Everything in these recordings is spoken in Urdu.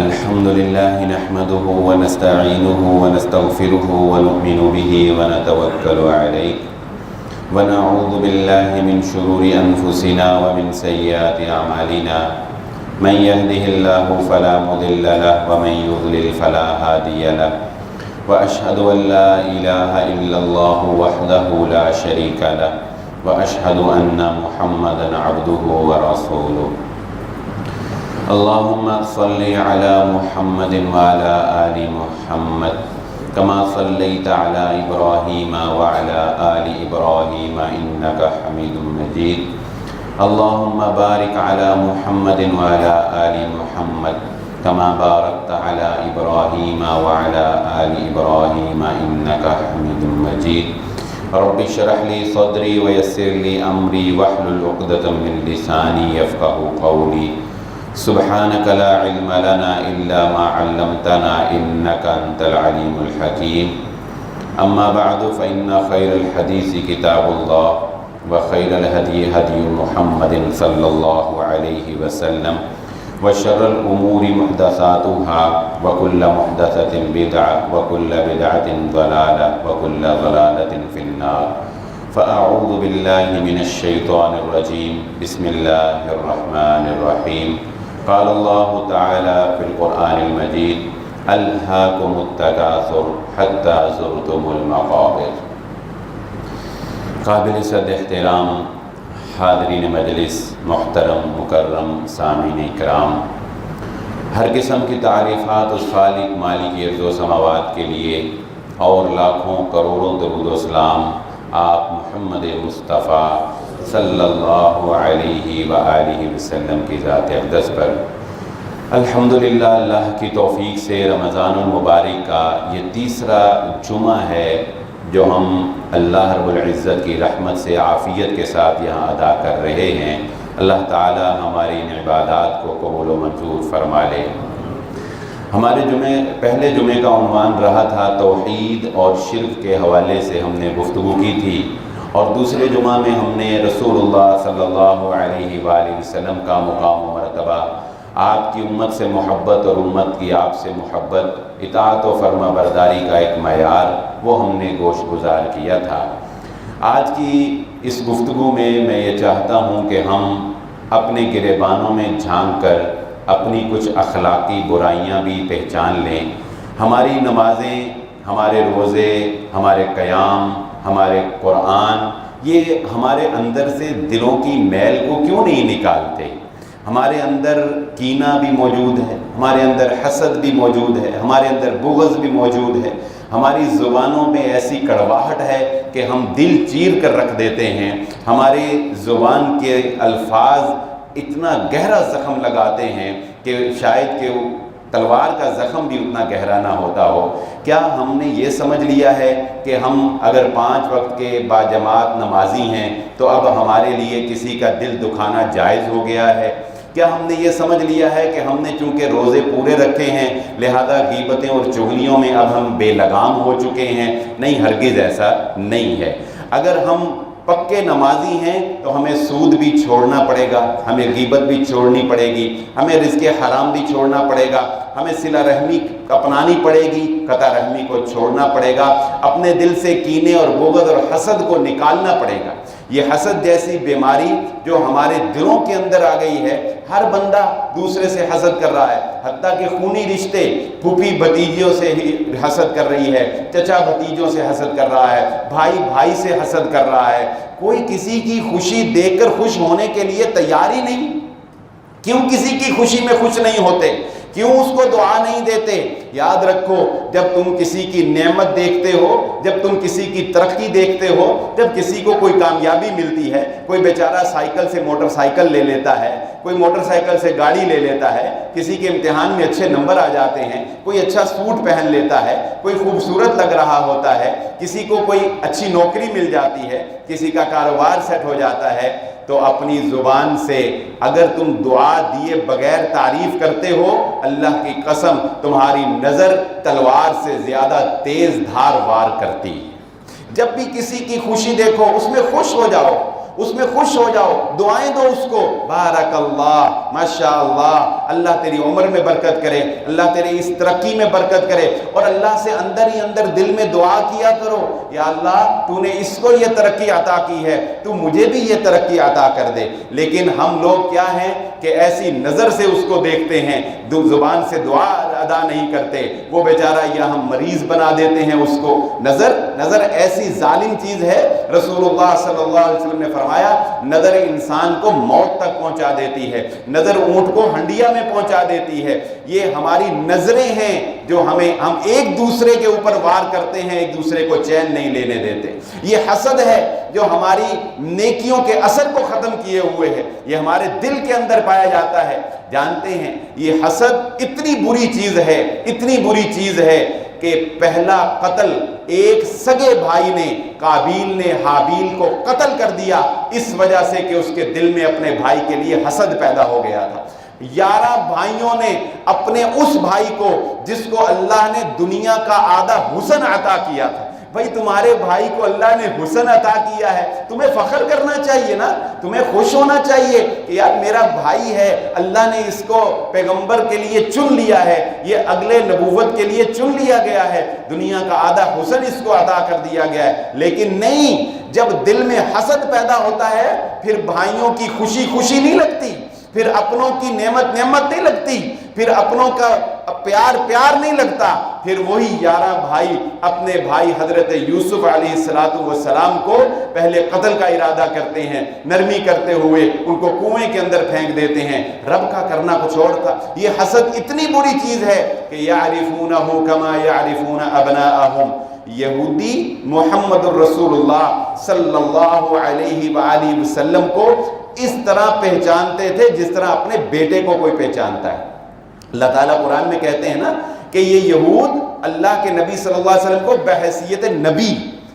الحمد لله نحمده ونستعينه ونستغفره ونؤمن به ونتوكل عليه ونعوذ بالله من شرور أنفسنا ومن سيئات أعمالنا من يهده الله فلا مضل له ومن يضلل فلا هادي له وأشهد أن لا إله إلا الله وحده لا شريك له وأشهد أن محمدا عبده ورسوله اللهم صل على محمد وعلى آل محمد كما صليت على إبراهيم وعلى آل إبراهيم إنك حميد مجيد اللهم بارك على محمد وعلى آل محمد كما باركت على إبراهيم وعلى آل إبراهيم إنك حميد مجيد رب اشرح لي صدري ويسر لي أمري واحلل عقدة من لساني يفقهوا قولي سبحانك لا علم لنا إلا ما علمتنا إنك أنت العليم الحكيم أما بعد فإن خير الحديث كتاب الله وخير الهدي هدي محمد صلى الله عليه وسلم وشر الأمور محدثاتها وكل محدثة بدعة وكل بدعة ضلالة وكل ضلالة في النار فأعوذ بالله من الشيطان الرجيم بسم الله الرحمن الرحيم قال الله تعالى في القرآن المجيد ألهاكم التكاثر حتى زرتم المقابر. قابل صد احترام حاضرین مجلس، محترم مکرم سامعین کرام، ہر قسم کی تعریفات اس خالق مالک ارض و سماوات کے لیے اور لاکھوں کروڑوں درود و سلام آپ محمد مصطفیٰ صلی اللہ علیہ وآلہ وسلم کی ذات اقدس پر۔ الحمدللہ اللہ کی توفیق سے رمضان المبارک کا یہ تیسرا جمعہ ہے جو ہم اللہ رب العزت کی رحمت سے عافیت کے ساتھ یہاں ادا کر رہے ہیں۔ اللہ تعالی ہماری ان عبادات کو قبول و منظور فرما لے۔ ہمارے پہلے جمعے کا عنوان رہا تھا توحید اور شرک کے حوالے سے ہم نے گفتگو کی تھی، اور دوسرے جمعہ میں ہم نے رسول اللہ صلی اللہ علیہ وآلہ وسلم کا مقام و مرتبہ، آپ کی امت سے محبت اور امت کی آپ سے محبت، اطاعت و فرما برداری کا ایک معیار، وہ ہم نے گوش گزار کیا تھا۔ آج کی اس گفتگو میں یہ چاہتا ہوں کہ ہم اپنے گریبانوں میں جھانک کر اپنی کچھ اخلاقی برائیاں بھی پہچان لیں۔ ہماری نمازیں، ہمارے روزے، ہمارے قیام، ہمارے قرآن، یہ ہمارے اندر سے دلوں کی میل کو کیوں نہیں نکالتے؟ ہمارے اندر کینہ بھی موجود ہے، ہمارے اندر حسد بھی موجود ہے، ہمارے اندر بغض بھی موجود ہے، ہماری زبانوں میں ایسی کڑواہٹ ہے کہ ہم دل چیر کر رکھ دیتے ہیں، ہمارے زبان کے الفاظ اتنا گہرا زخم لگاتے ہیں کہ شاید کہ تلوار کا زخم بھی اتنا گہرا نہ ہوتا ہو۔ کیا ہم نے یہ سمجھ لیا ہے کہ ہم اگر 5 وقت کے باجماعت نمازی ہیں تو اب ہمارے لیے کسی کا دل دکھانا جائز ہو گیا ہے؟ کیا ہم نے یہ سمجھ لیا ہے کہ ہم نے چونکہ روزے پورے رکھے ہیں لہذا غیبتیں اور چغلیوں میں اب ہم بے لگام ہو چکے ہیں؟ نہیں، ہرگز ایسا نہیں ہے۔ اگر ہم پکے نمازی ہیں تو ہمیں سود بھی چھوڑنا پڑے گا، ہمیں غیبت بھی چھوڑنی پڑے گی، ہمیں رزق حرام بھی چھوڑنا پڑے گا، ہمیں صلہ رحمی اپنانی پڑے گی، قطع رحمی کو چھوڑنا پڑے گا، اپنے دل سے کینے اور بغض اور حسد کو نکالنا پڑے گا۔ یہ حسد جیسی بیماری جو ہمارے دلوں کے اندر آ گئی ہے، ہر بندہ دوسرے سے حسد کر رہا ہے، حتیٰ کہ خونی رشتے، پھوپھی بھتیجیوں سے ہی حسد کر رہی ہے، چچا بھتیجوں سے حسد کر رہا ہے، بھائی بھائی سے حسد کر رہا ہے۔ کوئی کسی کی خوشی دیکھ کر خوش ہونے کے لیے تیار ہی نہیں۔ کیوں کسی کی خوشی میں خوش نہیں ہوتے؟ کیوں اس کو دعا نہیں دیتے؟ یاد رکھو، جب تم کسی کی نعمت دیکھتے ہو، جب تم کسی کی ترقی دیکھتے ہو، جب کسی کو کوئی کامیابی ملتی ہے، کوئی بیچارہ سائیکل سے موٹر سائیکل لے لیتا ہے، کوئی موٹر سائیکل سے گاڑی لے لیتا ہے، کسی کے امتحان میں اچھے نمبر آ جاتے ہیں، کوئی اچھا سوٹ پہن لیتا ہے، کوئی خوبصورت لگ رہا ہوتا ہے، کسی کو کوئی اچھی نوکری مل جاتی ہے، کسی کا کاروبار سیٹ ہو جاتا ہے، تو اپنی زبان سے اگر تم دعا دیے بغیر تعریف کرتے ہو، اللہ کی قسم تمہاری نظر تلوار سے زیادہ تیز دھار وار کرتی ہے۔ جب بھی کسی کی خوشی دیکھو اس میں خوش ہو جاؤ، اس میں خوش ہو جاؤ، دعائیں دو اس کو، بارک اللہ، ماشاء اللہ، اللہ تیری عمر میں برکت کرے، اللہ تیری اس ترقی میں برکت کرے، اور اللہ سے اندر ہی اندر دل میں دعا کیا کرو، یا اللہ تو نے اس کو یہ ترقی عطا کی ہے، تو مجھے بھی یہ ترقی عطا کر دے۔ لیکن ہم لوگ کیا ہیں کہ ایسی نظر سے اس کو دیکھتے ہیں، زبان سے دعا ادا نہیں کرتے، وہ بیچارہ یا ہم مریض بنا دیتے ہیں اس کو۔ نظر ایسی ظالم چیز ہے، رسول اللہ صلی اللہ علیہ وسلم نے فرمایا نظر انسان کو موت تک پہنچا دیتی ہے، نظر اونٹ کو ہنڈیا میں پہنچا دیتی ہے۔ یہ ہماری نظریں ہیں جو ہم ایک دوسرے کے اوپر وار کرتے ہیں، ایک دوسرے کو چین نہیں لینے دیتے۔ یہ حسد ہے جو ہماری نیکیوں کے اثر کو ختم کیے ہوئے ہے، یہ ہمارے دل کے اندر پایا جاتا ہے۔ جانتے ہیں یہ حسد اتنی بری چیز ہے، اتنی بری چیز ہے کہ پہلا قتل ایک سگے بھائی نے، قابیل نے حابیل کو قتل کر دیا اس وجہ سے کہ اس کے دل میں اپنے بھائی کے لیے حسد پیدا ہو گیا تھا۔ 11 بھائیوں نے اپنے اس بھائی کو جس کو اللہ نے دنیا کا آدھا حسن عطا کیا تھا، بھائی تمہارے بھائی کو اللہ نے حسن عطا کیا ہے، تمہیں فخر کرنا چاہیے نا، تمہیں خوش ہونا چاہیے کہ یار میرا بھائی ہے، اللہ نے اس کو پیغمبر کے لیے چن لیا ہے، یہ اگلے نبوت کے لیے چن لیا گیا ہے، دنیا کا آدھا حسن اس کو عطا کر دیا گیا ہے۔ لیکن نہیں، جب دل میں حسد پیدا ہوتا ہے پھر بھائیوں کی خوشی خوشی نہیں لگتی، پھر اپنوں کی نعمت نہیں لگتی، پھر اپنوں کا پیار نہیں لگتا، پھر وہی 11 بھائی اپنے بھائی حضرت یوسف علیہ السلام کو پہلے قتل کا ارادہ کرتے ہیں، نرمی کرتے ہوئے ان کو کنویں کے اندر پھینک دیتے ہیں۔ رب کا کرنا کچھ اور تھا۔ یہ حسد اتنی بری چیز ہے کہ یعرفونہ کما یعرفون ابناءہم، یہودی محمد الرسول اللہ صلی اللہ علیہ وآلہ وسلم کو اس طرح پہچانتے تھے جس طرح اپنے بیٹے کو کوئی پہچانتا ہے۔ اللہ تعالیٰ قرآن میں کہتے ہیں نا کہ یہ یہود اللہ کے نبی صلی اللہ علیہ وسلم کو بحیثیت نبی،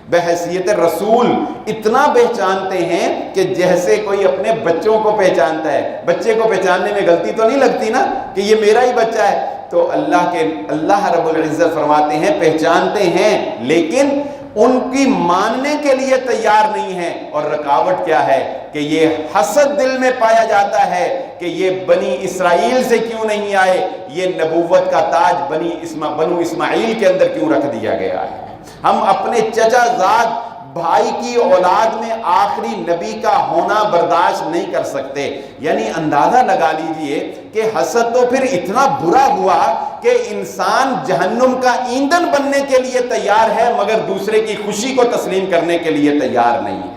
بحیثیت رسول اتنا پہچانتے ہیں کہ جیسے کوئی اپنے بچوں کو پہچانتا ہے۔ بچے کو پہچاننے میں غلطی تو نہیں لگتی نا کہ یہ میرا ہی بچہ ہے، تو اللہ رب العزت فرماتے ہیں پہچانتے ہیں لیکن ان کی ماننے کے لیے تیار نہیں ہے۔ اور رکاوٹ کیا ہے کہ یہ حسد دل میں پایا جاتا ہے کہ یہ بنی اسرائیل سے کیوں نہیں آئے، یہ نبوت کا تاج بنو اسماعیل کے اندر کیوں رکھ دیا گیا ہے۔ ہم اپنے چچا زاد بھائی کی اولاد میں آخری نبی کا ہونا برداشت نہیں کر سکتے۔ یعنی اندازہ لگا لیجئے کہ حسد تو پھر اتنا برا ہوا کہ انسان جہنم کا ایندھن بننے کے لیے تیار ہے مگر دوسرے کی خوشی کو تسلیم کرنے کے لیے تیار نہیں ہے۔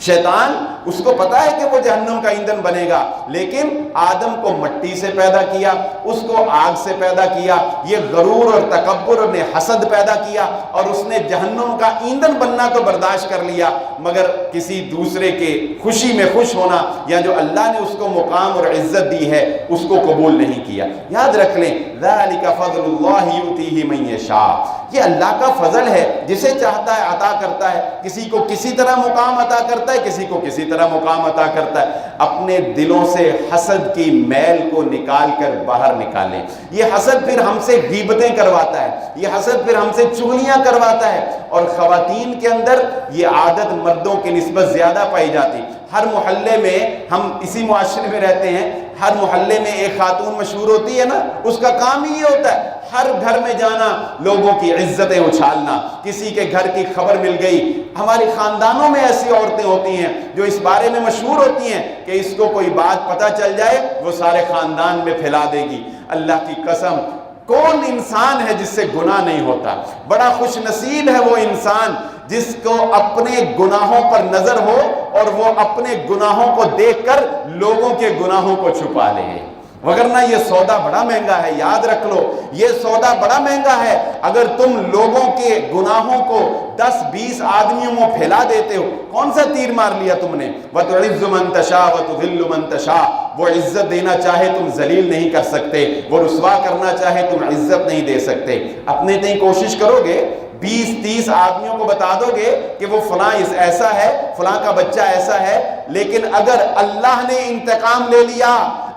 شیطان اس کو پتا ہے کہ وہ جہنم کا ایندھن بنے گا، لیکن آدم کو مٹی سے پیدا کیا، اس کو آگ سے پیدا کیا، یہ غرور اور تکبر نے حسد پیدا کیا اور اس نے جہنم کا ایندھن بننا تو برداشت کر لیا مگر کسی دوسرے کے خوشی میں خوش ہونا یا جو اللہ نے اس کو مقام اور عزت دی ہے اس کو قبول نہیں کیا۔ یاد رکھ لیں ذَلِكَ فَضْلُ اللَّهِ يُؤْتِيهِ مَن يَشَاءُ، یہ اللہ کا فضل ہے، جسے چاہتا ہے عطا کرتا ہے، کسی کو کسی طرح مقام عطا کرتا ہے، کسی کو کسی طرح مقام عطا کرتا ہے۔ اپنے دلوں سے حسد کی میل کو نکال کر باہر نکالیں۔ یہ حسد پھر ہم سے غیبتیں کرواتا ہے، یہ حسد پھر ہم سے چغلیاں کرواتا ہے، اور خواتین کے اندر یہ عادت مردوں کی نسبت زیادہ پائی جاتی۔ ہر محلے میں، ہم اسی معاشرے میں رہتے ہیں، ہر محلے میں ایک خاتون مشہور ہوتی ہے نا، اس کا کام ہی یہ ہوتا ہے ہر گھر میں جانا، لوگوں کی عزتیں اچھالنا۔ کسی کے گھر کی خبر مل گئی، ہمارے خاندانوں میں ایسی عورتیں ہوتی ہیں جو اس بارے میں مشہور ہوتی ہیں کہ اس کو کوئی بات پتہ چل جائے وہ سارے خاندان میں پھیلا دے گی۔ اللہ کی قسم، کون انسان ہے جس سے گناہ نہیں ہوتا؟ بڑا خوش نصیب ہے وہ انسان جس کو اپنے گناہوں پر نظر ہو اور وہ اپنے گناہوں کو دیکھ کر لوگوں کے گناہوں کو چھپا لے، وگرنہ یہ سودا بڑا مہنگا ہے۔ یاد رکھ لو یہ سودا بڑا مہنگا ہے۔ اگر تم لوگوں کے گناہوں کو 10-20 آدمیوں میں پھیلا دیتے ہو، کون سا تیر مار لیا تم نے؟ وَتُعِزُّ مَن تَشَاءُ وَتُذِلُّ مَن تَشَاءُ، وہ عزت دینا چاہے تم ذلیل نہیں کر سکتے، وہ رسوا کرنا چاہے تم عزت نہیں دے سکتے۔ اپنے تئیں کوشش کرو گے 20-30 آدمیوں کو بتا دو گے کہ وہ فلاں ایسا ہے، فلاں کا بچہ ایسا ہے، لیکن اگر اللہ نے انتقام لے لیا،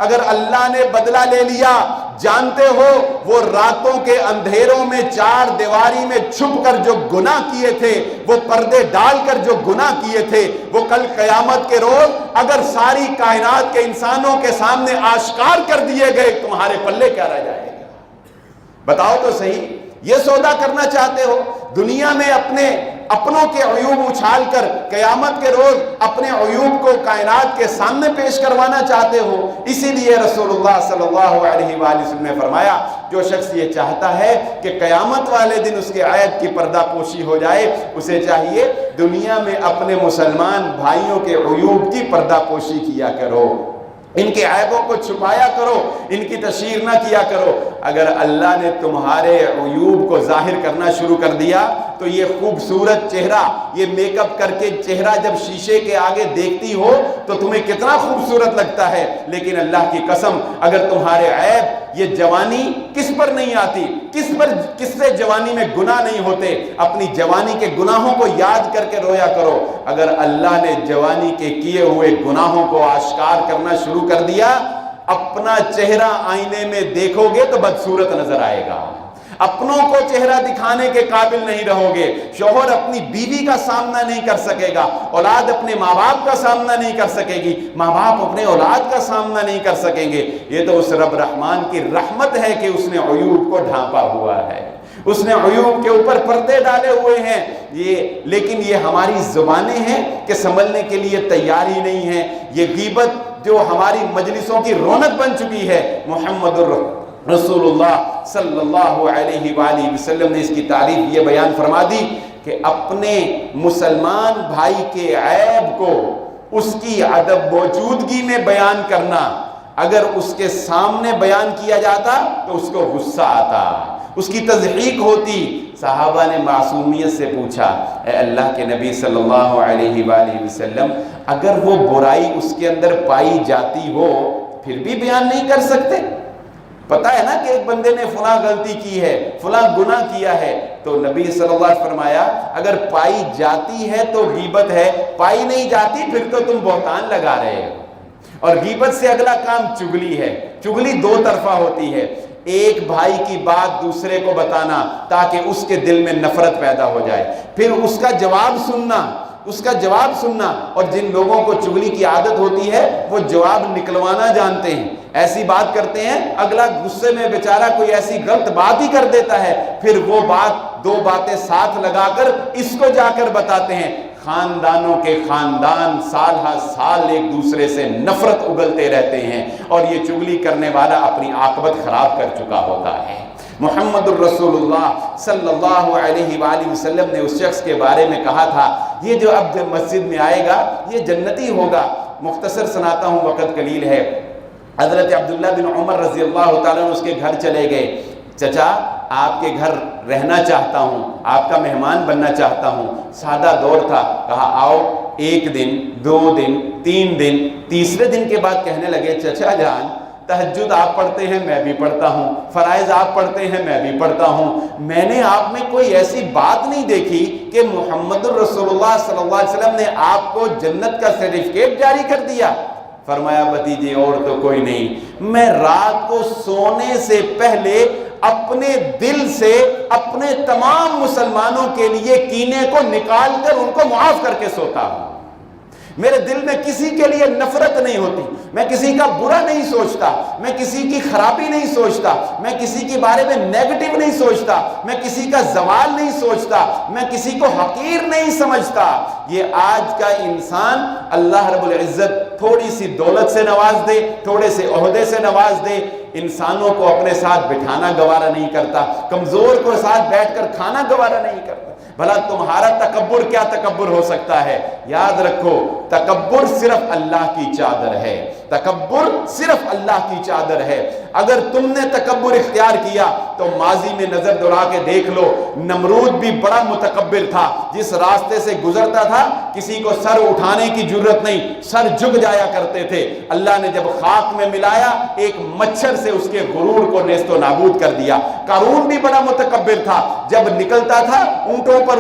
اگر اللہ نے بدلہ لے لیا، جانتے ہو وہ راتوں کے اندھیروں میں 4 دیواری میں چھپ کر جو گناہ کیے تھے، وہ پردے ڈال کر جو گناہ کیے تھے، وہ کل قیامت کے روز اگر ساری کائنات کے انسانوں کے سامنے آشکار کر دیے گئے، تمہارے پلے کیا رہ جائے گا؟ بتاؤ تو صحیح، یہ سودا کرنا چاہتے ہو؟ دنیا میں اپنوں کے عیوب اچھال کر قیامت کے روز اپنے عیوب کو کائنات کے سامنے پیش کروانا چاہتے ہو؟ اسی لیے رسول اللہ صلی اللہ علیہ وآلہ وسلم نے فرمایا، جو شخص یہ چاہتا ہے کہ قیامت والے دن اس کے عیب کی پردہ پوشی ہو جائے، اسے چاہیے دنیا میں اپنے مسلمان بھائیوں کے عیوب کی پردہ پوشی کیا کرو، ان کے عیبوں کو چھپایا کرو، ان کی تشہیر نہ کیا کرو۔ اگر اللہ نے تمہارے عیوب کو ظاہر کرنا شروع کر دیا تو یہ خوبصورت چہرہ، یہ میک اپ کر کے چہرہ جب شیشے کے آگے دیکھتی ہو تو تمہیں کتنا خوبصورت لگتا ہے، لیکن اللہ کی قسم اگر تمہارے عیب، یہ جوانی کس پر نہیں آتی، کس سے جوانی میں گناہ نہیں ہوتے، اپنی جوانی کے گناہوں کو یاد کر کے رویا کرو۔ اگر اللہ نے جوانی کے کیے ہوئے گناہوں کو آشکار کرنا شروع کر دیا، اپنا چہرہ آئینے میں دیکھو گے تو بدصورت نظر آئے گا، اپنوں کو چہرہ دکھانے کے قابل نہیں رہو گے، شوہر اپنی بیوی کا سامنا نہیں کر سکے گا، اولاد اپنے ماں باپ کا سامنا نہیں کر سکے گی، ماں باپ اپنے اولاد کا سامنا نہیں کر سکیں گے۔ یہ تو اس رب رحمان کی رحمت ہے کہ اس نے عیوب کو ڈھانپا ہوا ہے، اس نے عیوب کے اوپر پردے ڈالے ہوئے ہیں۔ لیکن یہ ہماری زبانیں ہیں کہ سنبھلنے کے لیے تیاری نہیں ہے۔ یہ غیبت جو ہماری مجلسوں کی رونق بن چکی ہے، محمد رسول اللہ صلی اللہ علیہ وآلہ وسلم نے اس کی تعریف یہ بیان فرما دی کہ اپنے مسلمان بھائی کے عیب کو اس کی عدم موجودگی میں بیان کرنا، اگر اس کے سامنے بیان کیا جاتا تو اس کو غصہ آتا، اس کی تضحیک ہوتی۔ صحابہ نے معصومیت سے پوچھا، اے اللہ کے نبی صلی اللہ علیہ وآلہ وسلم، اگر وہ برائی اس کے اندر پائی جاتی ہو پھر بھی بیان نہیں کر سکتے؟ پتہ ہے نا کہ ایک بندے نے فلاں غلطی کی ہے، فلاں گناہ کیا ہے، تو نبی صلی اللہ علیہ وسلم فرمایا اگر پائی جاتی ہے تو غیبت ہے، پائی نہیں جاتی پھر تو تم بہتان لگا رہے ہو۔ اور غیبت سے اگلا کام چغلی ہے۔ چغلی 2 طرفہ ہوتی ہے، ایک بھائی کی بات دوسرے کو بتانا تاکہ اس کے دل میں نفرت پیدا ہو جائے، پھر اس کا جواب سننا، اور جن لوگوں کو چغلی کی عادت ہوتی ہے وہ جواب نکلوانا جانتے ہیں، ایسی بات کرتے ہیں اگلا غصے میں بیچارہ کوئی ایسی غلط بات ہی کر دیتا ہے، پھر وہ بات 2 باتیں ساتھ لگا کر اس کو جا کر بتاتے ہیں۔ خاندانوں کے خاندان سال ہر سال ایک دوسرے سے نفرت اگلتے رہتے ہیں، اور یہ چغلی کرنے والا اپنی عاقبت خراب کر چکا ہوتا ہے۔ محمد الرسول اللہ صلی اللہ علیہ وآلہ وسلم نے اس شخص کے بارے میں کہا تھا، یہ جو اب مسجد میں آئے گا یہ جنتی ہوگا۔ مختصر سناتا ہوں، وقت قلیل ہے۔ حضرت عبداللہ بن عمر رضی اللہ تعالیٰ عنہ اس کے گھر چلے گئے، چچا آپ کے گھر رہنا چاہتا ہوں، آپ کا مہمان بننا چاہتا ہوں۔ سادہ دور تھا، کہا آؤ۔ 1 دن، 2 دن، 3 دن، تیسرے دن کے بعد کہنے لگے، چچا جان تہجد آپ پڑھتے ہیں میں بھی پڑھتا ہوں، فرائض آپ پڑھتے ہیں میں بھی پڑھتا ہوں، میں نے آپ میں کوئی ایسی بات نہیں دیکھی کہ محمد الرسول اللہ صلی اللہ علیہ وسلم نے آپ کو جنت کا سرٹیفکیٹ جاری کر دیا۔ فرمایا بھتیجے اور تو کوئی نہیں، میں رات کو سونے سے پہلے اپنے دل سے اپنے تمام مسلمانوں کے لیے کینے کو نکال کر ان کو معاف کر کے سوتا ہوں۔ میرے دل میں کسی کے لیے نفرت نہیں ہوتی، میں کسی کا برا نہیں سوچتا، میں کسی کی خرابی نہیں سوچتا، میں کسی کے بارے میں نیگیٹو نہیں سوچتا، میں کسی کا زوال نہیں سوچتا، میں کسی کو حقیر نہیں سمجھتا۔ یہ آج کا انسان اللہ رب العزت تھوڑی سی دولت سے نواز دے، تھوڑے سے عہدے سے نواز دے، انسانوں کو اپنے ساتھ بٹھانا گوارا نہیں کرتا، کمزور کو ساتھ بیٹھ کر کھانا گوارا نہیں کرتا۔ بھلا تمہارا تکبر کیا تکبر ہو سکتا ہے؟ یاد رکھو تکبر صرف اللہ کی چادر ہے، تکبر صرف اللہ کی چادر ہے۔ اگر تم نے تکبر اختیار کیا تو ماضی میں نظر دوڑا کے دیکھ لو، نمرود بھی بڑا متکبر تھا، جس راستے سے گزرتا تھا کسی کو سر اٹھانے کی جرت نہیں، سر جھک جایا کرتے تھے۔ اللہ نے جب خاک میں ملایا ایک مچھر سے اس کے غرور کو نیست و نابود کر دیا۔ قارون بھی بڑا متکبر تھا، جب نکلتا تھا اونٹوں پر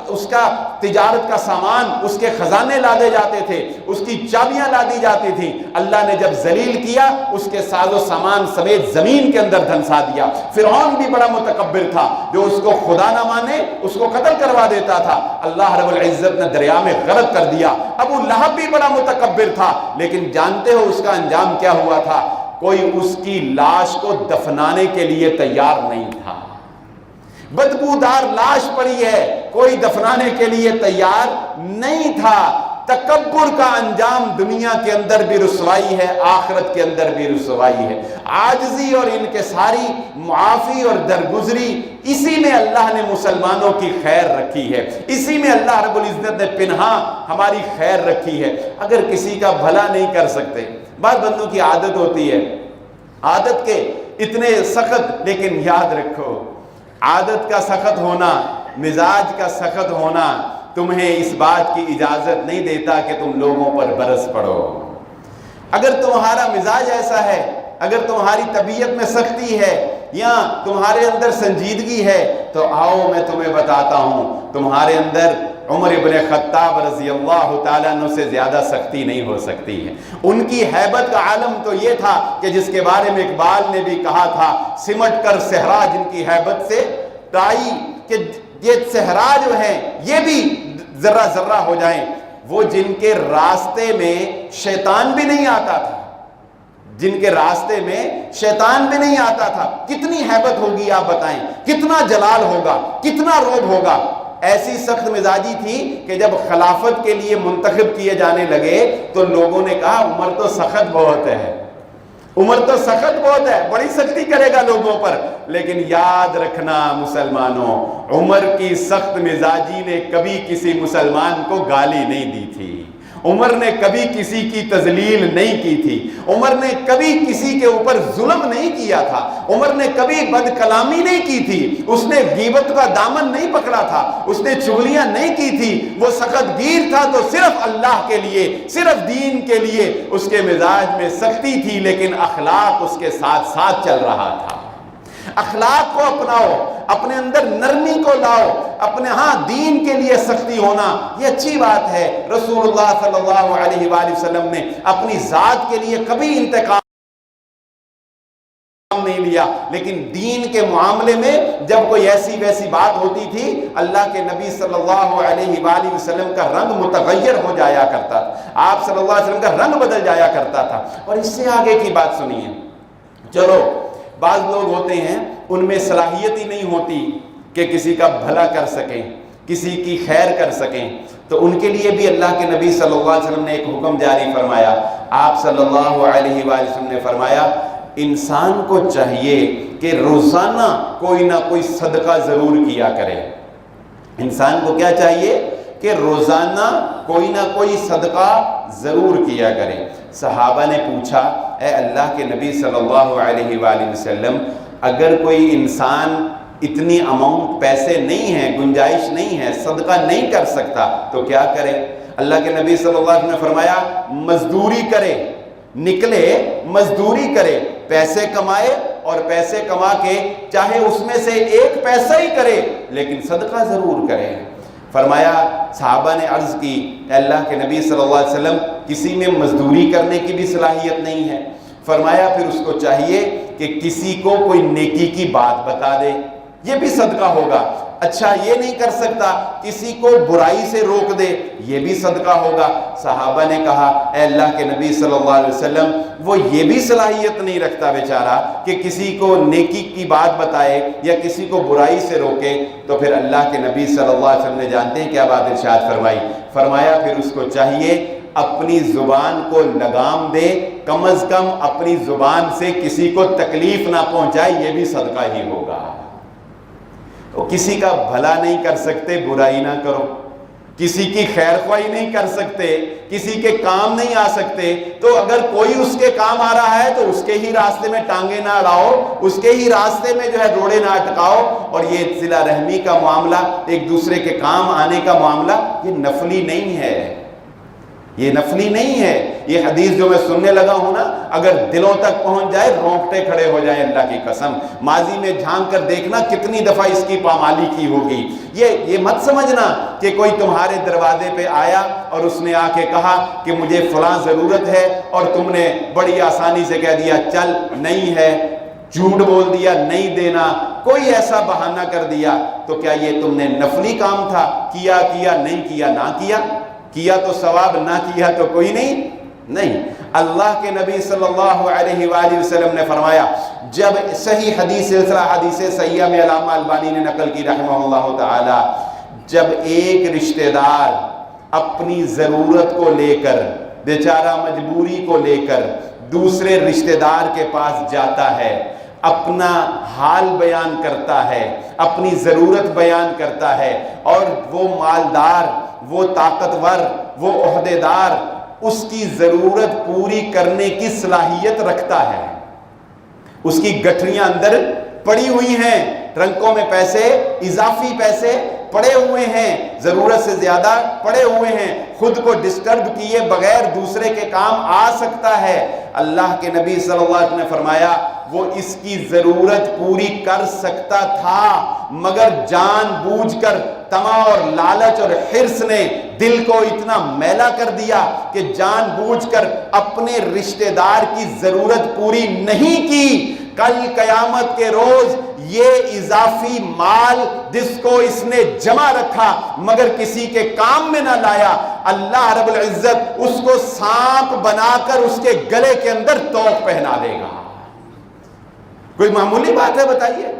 اس کا تجارت کا سامان، اس کے خزانے لادے جاتے تھے، اس کی چابیاں لادی جاتی تھیں۔ اللہ نے جب ذلیل کیا اس کے ساز و سامان سمیت زمین کے اندر دھنسا دیا۔ فرعون بھی بڑا متکبر تھا، جو اس کو خدا نہ مانے اس کو قتل کروا دیتا تھا، اللہ رب العزت نے دریا میں غرق کر دیا۔ ابو لہب بھی بڑا متکبر تھا، لیکن جانتے ہو اس کا انجام کیا ہوا تھا؟ کوئی اس کی لاش کو دفنانے کے لیے تیار نہیں تھا۔ بدبودار لاش پڑی ہے، کوئی دفنانے کے لیے تیار نہیں تھا۔ تکبر کا انجام دنیا کے اندر بھی رسوائی ہے، آخرت کے اندر بھی رسوائی ہے۔ عاجزی اور انکساری، معافی اور درگزری، اسی میں اللہ نے مسلمانوں کی خیر رکھی ہے، اسی میں اللہ رب العزت نے پنہاں ہماری خیر رکھی ہے۔ اگر کسی کا بھلا نہیں کر سکتے، بعض بندوں کی عادت ہوتی ہے، عادت کے اتنے سخت، لیکن یاد رکھو عادت کا سخت ہونا، مزاج کا سخت ہونا تمہیں اس بات کی اجازت نہیں دیتا کہ تم لوگوں پر برس پڑو۔ اگر تمہارا مزاج ایسا ہے، اگر تمہاری طبیعت میں سختی ہے یا تمہارے اندر سنجیدگی ہے، تو آؤ میں تمہیں بتاتا ہوں، تمہارے اندر عمر ابن خطاب رضی اللہ تعالیٰ عنہ سے زیادہ سختی نہیں ہو سکتی ہے۔ ان کی ہیبت کا عالم تو یہ تھا کہ جس کے بارے میں اقبال نے بھی کہا تھا، سمٹ کر صحرا جن کی ہیبت سے ٹائی، کہ یہ صحرا جو ہیں یہ بھی ذرہ ذرہ ہو جائیں، وہ جن کے راستے میں شیطان بھی نہیں آتا تھا، جن کے راستے میں شیطان بھی نہیں آتا تھا، کتنی ہیبت ہوگی آپ بتائیں، کتنا جلال ہوگا، کتنا روب ہوگا۔ ایسی سخت مزاجی تھی کہ جب خلافت کے لیے منتخب کیے جانے لگے تو لوگوں نے کہا عمر تو سخت بہت ہے، عمر تو سخت بہت ہے، بڑی سختی کرے گا لوگوں پر۔ لیکن یاد رکھنا مسلمانوں، عمر کی سخت مزاجی نے کبھی کسی مسلمان کو گالی نہیں دی تھی، عمر نے کبھی کسی کی تذلیل نہیں کی تھی، عمر نے کبھی کسی کے اوپر ظلم نہیں کیا تھا، عمر نے کبھی بد کلامی نہیں کی تھی، اس نے غیبت کا دامن نہیں پکڑا تھا، اس نے چغلیاں نہیں کی تھی۔ وہ سخت گیر تھا تو صرف اللہ کے لیے، صرف دین کے لیے اس کے مزاج میں سختی تھی، لیکن اخلاق اس کے ساتھ ساتھ چل رہا تھا۔ اخلاق کو اپناؤ، اپنے اندر نرمی کو لاؤ، اپنے ہاں دین کے لیے سختی ہونا یہ اچھی بات ہے۔ رسول اللہ صلی اللہ علیہ وآلہ وسلم نے اپنی ذات کے لیے کبھی انتقام نہیں لیا، لیکن دین کے معاملے میں جب کوئی ایسی ویسی بات ہوتی تھی، اللہ کے نبی صلی اللہ علیہ وآلہ وسلم کا رنگ متغیر ہو جایا کرتا تھا، آپ صلی اللہ علیہ وسلم کا رنگ بدل جایا کرتا تھا۔ اور اس سے آگے کی بات سنیے، چلو بعض لوگ ہوتے ہیں ان میں صلاحیت ہی نہیں ہوتی کہ کسی کا بھلا کر سکیں، کسی کی خیر کر سکیں، تو ان کے لیے بھی اللہ کے نبی صلی اللہ علیہ وسلم نے ایک حکم جاری فرمایا۔ آپ صلی اللہ علیہ وآلہ وسلم نے فرمایا انسان کو چاہیے کہ روزانہ کوئی نہ کوئی صدقہ ضرور کیا کرے۔ انسان کو کیا چاہیے کہ روزانہ کوئی نہ کوئی صدقہ ضرور کیا کرے۔ صحابہ نے پوچھا اے اللہ کے نبی صلی اللہ علیہ وآلہ وسلم، اگر کوئی انسان اتنی اماؤنٹ پیسے نہیں ہیں، گنجائش نہیں ہے، صدقہ نہیں کر سکتا تو کیا کرے؟ اللہ کے نبی صلی اللہ علیہ وسلم نے فرمایا مزدوری کرے، نکلے مزدوری کرے، پیسے کمائے اور پیسے کما کے چاہے اس میں سے ایک پیسہ ہی کرے لیکن صدقہ ضرور کرے۔ فرمایا صحابہ نے عرض کی اے اللہ کے نبی صلی اللہ علیہ وسلم کسی میں مزدوری کرنے کی بھی صلاحیت نہیں ہے۔ فرمایا پھر اس کو چاہیے کہ کسی کو کوئی نیکی کی بات بتا دے، یہ بھی صدقہ ہوگا۔ اچھا یہ نہیں کر سکتا کسی کو برائی سے روک دے، یہ بھی صدقہ ہوگا۔ صحابہ نے کہا اے اللہ کے نبی صلی اللہ علیہ وسلم وہ یہ بھی صلاحیت نہیں رکھتا بیچارہ کہ کسی کو نیکی کی بات بتائے یا کسی کو برائی سے روکے، تو پھر اللہ کے نبی صلی اللہ علیہ وسلم نے جانتے ہیں کیا بات ارشاد فرمائی؟ فرمایا پھر اس کو چاہیے اپنی زبان کو لگام دے، کم از کم اپنی زبان سے کسی کو تکلیف نہ پہنچائے، یہ بھی صدقہ ہی ہوگا۔ کسی کا بھلا نہیں کر سکتے برائی نہ کرو، کسی کی خیر خواہی نہیں کر سکتے، کسی کے کام نہیں آ سکتے، تو اگر کوئی اس کے کام آ رہا ہے تو اس کے ہی راستے میں ٹانگیں نہ اڑاؤ، اس کے ہی راستے میں جو ہے روڑے نہ اٹکاؤ۔ اور یہ صلہ رحمی کا معاملہ، ایک دوسرے کے کام آنے کا معاملہ، یہ نفلی نہیں ہے، یہ نفلی نہیں ہے۔ یہ حدیث جو میں سننے لگا ہوں نا، اگر دلوں تک پہنچ جائے رونگٹے کھڑے ہو جائیں اللہ کی قسم۔ ماضی میں جھانک کر دیکھنا کتنی دفعہ اس کی پامالی کی ہوگی۔ یہ مت سمجھنا کہ کوئی تمہارے دروازے پہ آیا اور اس نے آ کے کہا کہ مجھے فلاں ضرورت ہے، اور تم نے بڑی آسانی سے کہہ دیا چل نہیں ہے، جھوٹ بول دیا نہیں دینا، کوئی ایسا بہانہ کر دیا، تو کیا یہ تم نے نفلی کام تھا؟ کیا نہیں کیا نہ کیا تو ثواب، نہ کیا تو کوئی نہیں۔ اللہ کے نبی صلی اللہ علیہ وآلہ وسلم نے فرمایا، جب صحیح حدیث سلسلہ حدیث صحیحہ میں علامہ البانی نے نقل کی رحمہ اللہ تعالی، جب ایک رشتہ دار اپنی ضرورت کو لے کر، بیچارہ مجبوری کو لے کر دوسرے رشتہ دار کے پاس جاتا ہے، اپنا حال بیان کرتا ہے، اپنی ضرورت بیان کرتا ہے، اور وہ مالدار، وہ طاقتور، وہ عہدیدار اس کی ضرورت پوری کرنے کی صلاحیت رکھتا ہے، اس کی گٹھڑیاں اندر پڑی ہوئی ہیں، ٹرنکوں میں پیسے، اضافی پیسے پڑے ہوئے ہیں، ضرورت سے زیادہ پڑے ہوئے ہیں، خود کو ڈسٹرب کیے بغیر دوسرے کے کام آ سکتا ہے۔ اللہ کے نبی صلی اللہ علیہ وسلم نے فرمایا وہ اس کی ضرورت پوری کر سکتا تھا، مگر جان بوجھ کر طمع اور لالچ اور حرص نے دل کو اتنا میلا کر دیا کہ جان بوجھ کر اپنے رشتہ دار کی ضرورت پوری نہیں کی۔ کل قیامت کے روز یہ اضافی مال جس کو اس نے جمع رکھا مگر کسی کے کام میں نہ لایا، اللہ رب العزت اس کو سانپ بنا کر اس کے گلے کے اندر توق پہنا دے گا۔ کوئی معمولی بات ہے؟ بتائیے،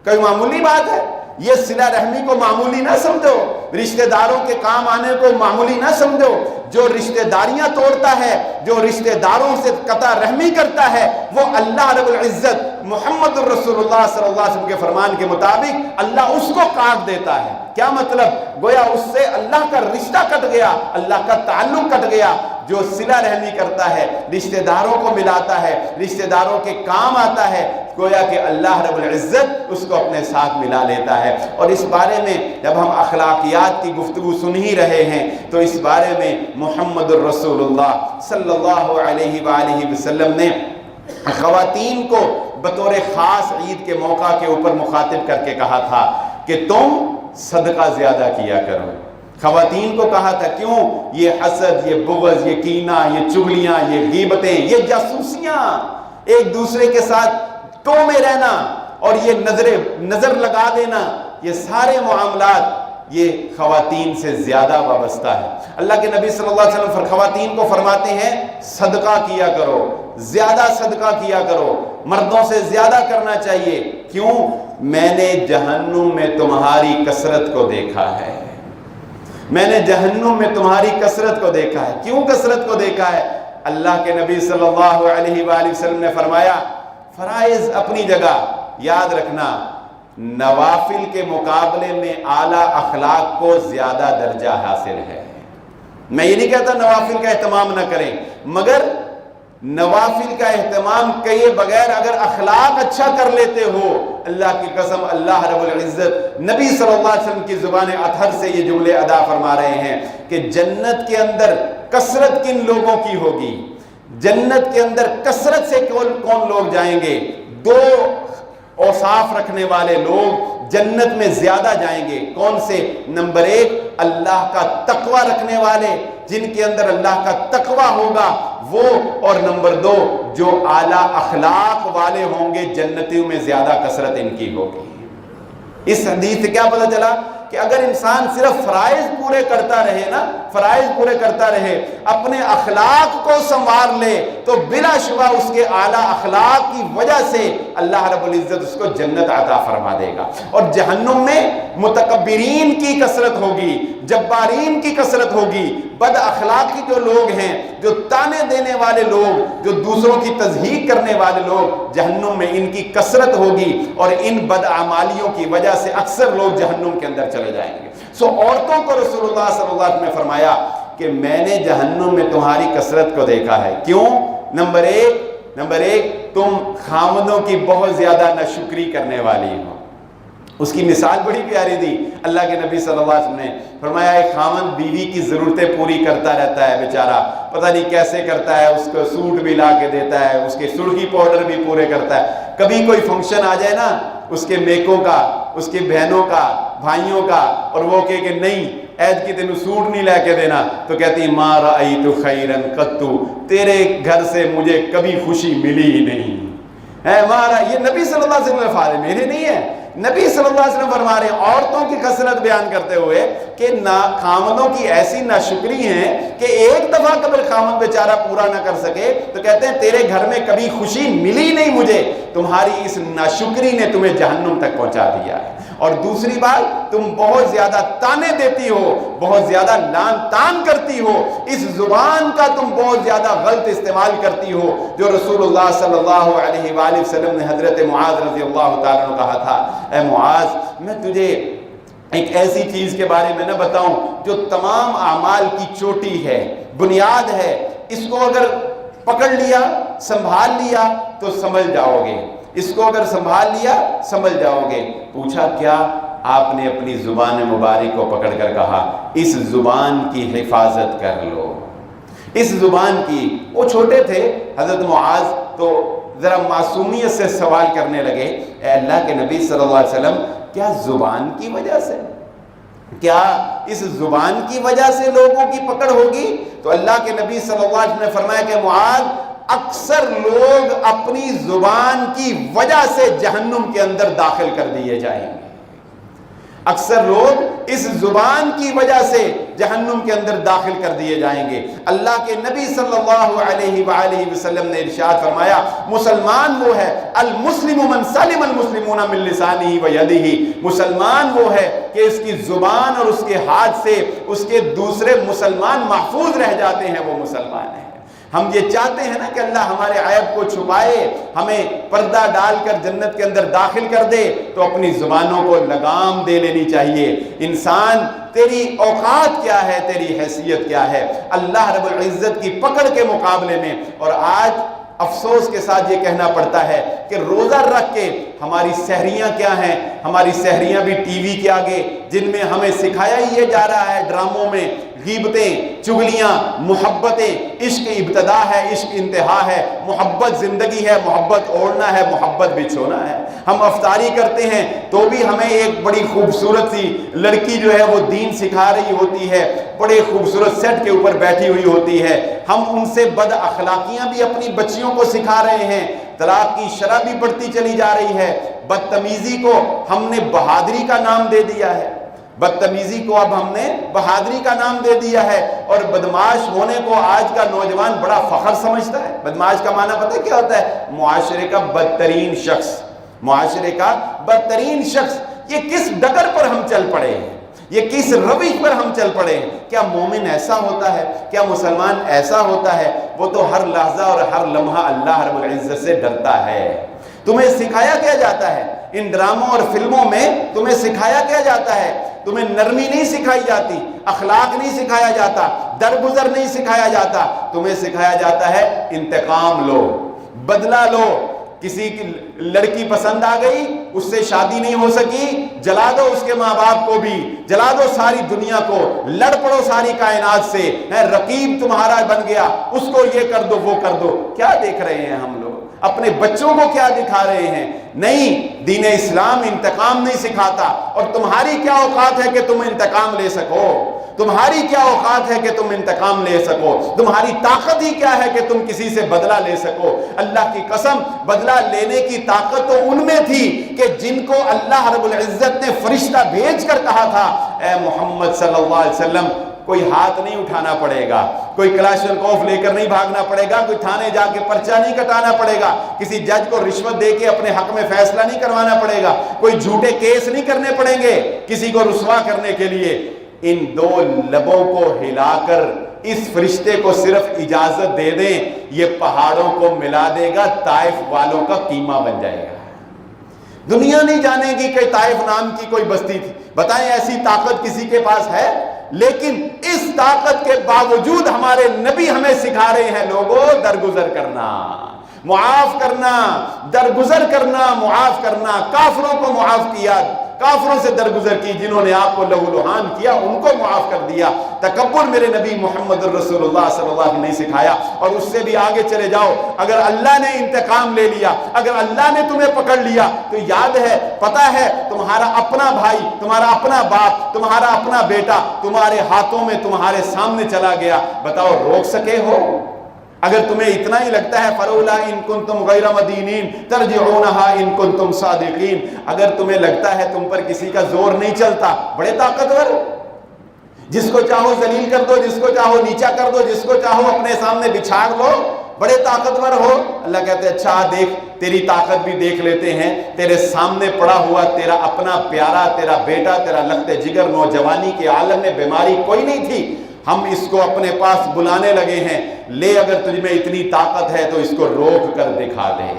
کوئی معمولی بات ہے؟ یہ صلہ رحمی کو معمولی نہ سمجھو، رشتہ داروں کے کام آنے کو معمولی نہ سمجھو۔ جو رشتہ داریاں توڑتا ہے، جو رشتہ داروں سے قطع رحمی کرتا ہے، وہ اللہ رب العزت محمد الرسول اللہ صلی اللہ علیہ وسلم کے فرمان کے مطابق اللہ اس کو کاٹ دیتا ہے۔ کیا مطلب؟ گویا اس سے اللہ کا رشتہ کٹ گیا، اللہ کا تعلق کٹ گیا۔ جو صلہ رحمی کرتا ہے، رشتہ داروں کو ملاتا ہے، رشتہ داروں کے کام آتا ہے، گویا کہ اللہ رب العزت اس کو اپنے ساتھ ملا لیتا ہے۔ اور اس بارے میں جب ہم اخلاقیات کی گفتگو سن ہی رہے ہیں تو اس بارے میں محمد الرسول اللہ صلی اللہ علیہ وآلہ وسلم نے خواتین کو بطور خاص عید کے موقع کے اوپر مخاطب کر کے کہا تھا کہ تم صدقہ زیادہ کیا کرو۔ خواتین کو کہا تھا، کیوں؟ یہ حسد، یہ بغض، یہ کینہ، یہ چغلیاں، یہ غیبتیں، یہ جاسوسیاں، ایک دوسرے کے ساتھ تو میں رہنا اور یہ نظر لگا دینا، یہ سارے معاملات یہ خواتین سے زیادہ وابستہ ہے۔ اللہ کے نبی صلی اللہ علیہ وسلم خواتین کو فرماتے ہیں صدقہ کیا کرو، زیادہ صدقہ کیا کرو، مردوں سے زیادہ کرنا چاہیے۔ کیوں؟ میں نے جہنم میں تمہاری کثرت کو دیکھا ہے، میں نے جہنم میں تمہاری کثرت کو دیکھا ہے۔ کیوں کثرت کو دیکھا ہے؟ اللہ کے نبی صلی اللہ علیہ وآلہ وسلم نے فرمایا فرائض اپنی جگہ، یاد رکھنا نوافل کے مقابلے میں اعلیٰ اخلاق کو زیادہ درجہ حاصل ہے۔ میں یہ نہیں کہتا نوافل کا اہتمام نہ کریں، مگر نوافل کا اہتمام کیے بغیر اگر اخلاق اچھا کر لیتے ہو، اللہ کی قسم اللہ رب العزت نبی صلی اللہ علیہ وسلم کی زبان اطہر سے یہ جملے ادا فرما رہے ہیں کہ جنت کے اندر کثرت کن لوگوں کی ہوگی؟ جنت کے اندر کثرت سے کون لوگ جائیں گے؟ دو اوصاف رکھنے والے لوگ جنت میں زیادہ جائیں گے۔ کون سے؟ نمبر ایک، اللہ کا تقوی رکھنے والے، جن کے اندر اللہ کا تقوی ہوگا وہ، اور نمبر دو، جو اعلیٰ اخلاق والے ہوں گے، جنتیوں میں زیادہ کثرت ان کی ہوگی۔ اس حدیث سے کیا پتہ چلا کہ اگر انسان صرف فرائض پورے کرتا رہے نا فرائض پورے کرتا رہے، اپنے اخلاق کو سنوار لے، تو بلا شبہ اس کے اعلیٰ اخلاق کی وجہ سے اللہ رب العزت اس کو جنت عطا فرما دے گا۔ اور جہنم میں متکبرین کی کثرت ہوگی، جبارین کی کثرت ہوگی، بد اخلاقی جو لوگ ہیں، جو تانے دینے والے لوگ، جو دوسروں کی تضحیق کرنے والے لوگ، جہنم میں ان کی کثرت ہوگی، اور ان بد اعمالیوں کی وجہ سے اکثر لوگ جہنم کے اندر چلے جائیں گے۔ عورتوں کو رسول اللہ صلی اللہ علیہ وسلم نے فرمایا کہ میں نے جہنم میں تمہاری کثرت کو دیکھا ہے۔ کیوں؟ نمبر ایک تم خامدوں کی بہت زیادہ ناشکری کرنے والی ہو۔ اس کی مثال بڑی پیاری دی اللہ کے نبی صلی اللہ علیہ وسلم نے فرمایا، ایک خامد بیوی کی ضرورتیں پوری کرتا رہتا ہے بیچارہ، پتہ نہیں کیسے کرتا ہے، اس کو سوٹ بھی لا کے دیتا ہے، اس کے سرخی پاؤڈر بھی پورے کرتا ہے، کبھی کوئی فنکشن آ جائے نا اس کے میکوں کا، اس کی بہنوں کا، بھائیوں کا، اور وہ کہے کہ نہیں عید کے دن سوٹ نہیں لے کے دینا، تو کہتی ما رأیت خیرا قط، تیرے گھر سے مجھے کبھی خوشی ملی ہی نہیں ہے مارا۔ یہ نبی صلی اللہ علیہ وسلم فرما میرے نہیں ہے، نبی صلی اللہ علیہ وسلم فرما رہے ہیں عورتوں کی کثرت بیان کرتے ہوئے کہ خامدوں کی ایسی ناشکری ہیں کہ ایک دفعہ قبل خامد بیچارہ پورا نہ کر سکے تو کہتے ہیں تیرے گھر میں کبھی خوشی ملی نہیں مجھے، تمہاری اس ناشکری نے تمہیں جہنم تک پہنچا دیا ہے۔ اور دوسری بات، تم بہت زیادہ تانے دیتی ہو، بہت زیادہ لان تان کرتی ہو، اس زبان کا تم بہت زیادہ غلط استعمال کرتی ہو، جو رسول اللہ صلی اللہ علیہ وآلہ وسلم نے حضرت معاذ رضی اللہ تعالیٰ عنہ کہا تھا، اے معاذ میں تجھے ایک ایسی چیز کے بارے میں نہ بتاؤں جو تمام اعمال کی چوٹی ہے، بنیاد ہے، اس کو اگر پکڑ لیا، سنبھال لیا تو سمجھ جاؤ گے، اس کو اگر سنبھال لیا سمجھ جاؤ گے۔ پوچھا کیا؟ آپ نے اپنی زبان مبارک کو پکڑ کر کہا اس زبان کی حفاظت کر لو، اس زبان کی۔ وہ چھوٹے تھے حضرت معاذ، تو ذرا معصومیت سے سوال کرنے لگے، اے اللہ کے نبی صلی اللہ علیہ وسلم کیا زبان کی وجہ سے، کیا اس زبان کی وجہ سے لوگوں کی پکڑ ہوگی؟ تو اللہ کے نبی صلی اللہ علیہ وسلم نے فرمایا کہ معاذ اکثر لوگ اپنی زبان کی وجہ سے جہنم کے اندر داخل کر دیے جائیں گے، اکثر لوگ اس زبان کی وجہ سے جہنم کے اندر داخل کر دیے جائیں گے۔ اللہ کے نبی صلی اللہ علیہ وآلہ وسلم نے ارشاد فرمایا مسلمان وہ ہے المسلم من سلم المسلمون من لسانہ ویدہ، مسلمان وہ ہے کہ اس کی زبان اور اس کے ہاتھ سے اس کے دوسرے مسلمان محفوظ رہ جاتے ہیں، وہ مسلمان ہیں۔ ہم یہ چاہتے ہیں نا کہ اللہ ہمارے عیب کو چھپائے، ہمیں پردہ ڈال کر جنت کے اندر داخل کر دے، تو اپنی زبانوں کو لگام دے لینی چاہیے۔ انسان تیری اوقات کیا ہے، تیری حیثیت کیا ہے اللہ رب العزت کی پکڑ کے مقابلے میں؟ اور آج افسوس کے ساتھ یہ کہنا پڑتا ہے کہ روزہ رکھ کے ہماری سحریاں کیا ہیں؟ ہماری سحریاں بھی ٹی وی کے آگے، جن میں ہمیں سکھایا ہی یہ جا رہا ہے ڈراموں میں، غیبتیں، چغلیاں، محبتیں، عشق ابتدا ہے، عشق انتہا ہے، محبت زندگی ہے، محبت اوڑھنا ہے، محبت بچھونا ہے۔ ہم افطاری کرتے ہیں تو بھی ہمیں ایک بڑی خوبصورت سی لڑکی جو ہے وہ دین سکھا رہی ہوتی ہے، بڑے خوبصورت سیٹ کے اوپر بیٹھی ہوئی ہوتی ہے، ہم ان سے بد اخلاقیاں بھی اپنی بچیوں کو سکھا رہے ہیں، طلاق کی شرح بھی بڑھتی چلی جا رہی ہے، بدتمیزی کو ہم نے بہادری کا نام دے دیا ہے، بدتمیزی کو اب ہم نے بہادری کا نام دے دیا ہے، اور بدمعاش ہونے کو آج کا نوجوان بڑا فخر سمجھتا ہے۔ بدمعاش کا معنی پتہ ہے کیا ہوتا ہے؟ معاشرے کا بدترین شخص، معاشرے کا بدترین شخص۔ یہ کس ڈگر پر ہم چل پڑے ہیں، یہ کس روش پر ہم چل پڑے ہیں؟ کیا مومن ایسا ہوتا ہے؟ کیا مسلمان ایسا ہوتا ہے؟ وہ تو ہر لحظہ اور ہر لمحہ اللہ رب العزت سے ڈرتا ہے۔ تمہیں سکھایا کیا جاتا ہے ان ڈراموں اور فلموں میں؟ تمہیں سکھایا کیا جاتا ہے؟ تمہیں نرمی نہیں سکھائی جاتی، اخلاق نہیں سکھایا جاتا، درگزر نہیں سکھایا جاتا، تمہیں سکھایا جاتا ہے انتقام لو، بدلہ لو۔ کسی کی لڑکی پسند آ گئی، اس سے شادی نہیں ہو سکی، جلا دو اس کے ماں باپ کو بھی، جلا دو ساری دنیا کو، لڑ پڑو ساری کائنات سے، رقیب تمہارا بن گیا، اس کو یہ کر دو وہ کر دو۔ کیا دیکھ رہے ہیں ہم لوگ؟ اپنے بچوں کو کیا دکھا رہے ہیں؟ نہیں، دین اسلام انتقام نہیں سکھاتا۔ اور تمہاری کیا اوقات ہے کہ تم انتقام لے سکو؟ تمہاری کیا اوقات ہے کہ تم انتقام لے سکو؟ تمہاری طاقت ہی کیا ہے کہ تم کسی سے بدلہ لے سکو؟ اللہ کی قسم، بدلہ لینے کی طاقت تو ان میں تھی کہ جن کو اللہ رب العزت نے فرشتہ بھیج کر کہا تھا اے محمد صلی اللہ علیہ وسلم کوئی ہاتھ نہیں اٹھانا پڑے گا، کوئی کلاشنکوف لے کر نہیں بھاگنا پڑے گا، کوئی تھانے جا کے پرچہ نہیں کٹانا پڑے گا، کسی جج کو رشوت دے کے اپنے حق میں فیصلہ نہیں کروانا پڑے گا، کوئی جھوٹے کیس نہیں کرنے پڑیں گے کسی کو رسوا کرنے کے لیے۔ ان دو لبوں کو ہلا کر اس فرشتے کو صرف اجازت دے دیں، یہ پہاڑوں کو ملا دے گا، طائف والوں کا قیمہ بن جائے گا۔ دنیا نہیں جانے گی کہ طائف نام کی کوئی بستی تھی۔ بتائیں ایسی طاقت کسی کے پاس ہے؟ لیکن اس طاقت کے باوجود ہمارے نبی ہمیں سکھا رہے ہیں لوگوں درگزر کرنا، معاف کرنا، درگزر کرنا، معاف کرنا۔ کافروں کو معاف کیا، کافروں سے درگزر کی، جنہوں نے آپ کو لہو لہان کیا ان کو معاف کر دیا۔ تکبر میرے نبی محمد رسول اللہ صلی اللہ علیہ وسلم نے سکھایا۔ اور اس سے بھی آگے چلے جاؤ، اگر اللہ نے انتقام لے لیا، اگر اللہ نے تمہیں پکڑ لیا تو یاد ہے، پتہ ہے، تمہارا اپنا بھائی، تمہارا اپنا باپ، تمہارا اپنا بیٹا تمہارے ہاتھوں میں تمہارے سامنے چلا گیا، بتاؤ روک سکے ہو؟ اگر تمہیں اتنا ہی لگتا ہے فَلَوْلَا إِن كُنتُمْ غَيْرَ مَدِينِينَ تَرْجِعُونَهَا إِن كُنتُمْ صَادِقِينَ، اگر تمہیں لگتا ہے تم پر کسی کا زور نہیں چلتا، بڑے طاقتور، جس کو چاہو ذلیل کر دو، جس کو چاہو نیچا کر دو، جس کو چاہو اپنے سامنے بچھاڑ لو، بڑے طاقتور ہو۔ اللہ کہتے ہیں اچھا دیکھ، تیری طاقت بھی دیکھ لیتے ہیں، تیرے سامنے پڑا ہوا تیرا اپنا پیارا، تیرا بیٹا، تیرا لخت جگر، نوجوانی کے عالم میں بیماری کوئی نہیں تھی، ہم اس کو اپنے پاس بلانے لگے ہیں، لے اگر تجھ میں اتنی طاقت ہے تو اس کو روک کر دکھا دے۔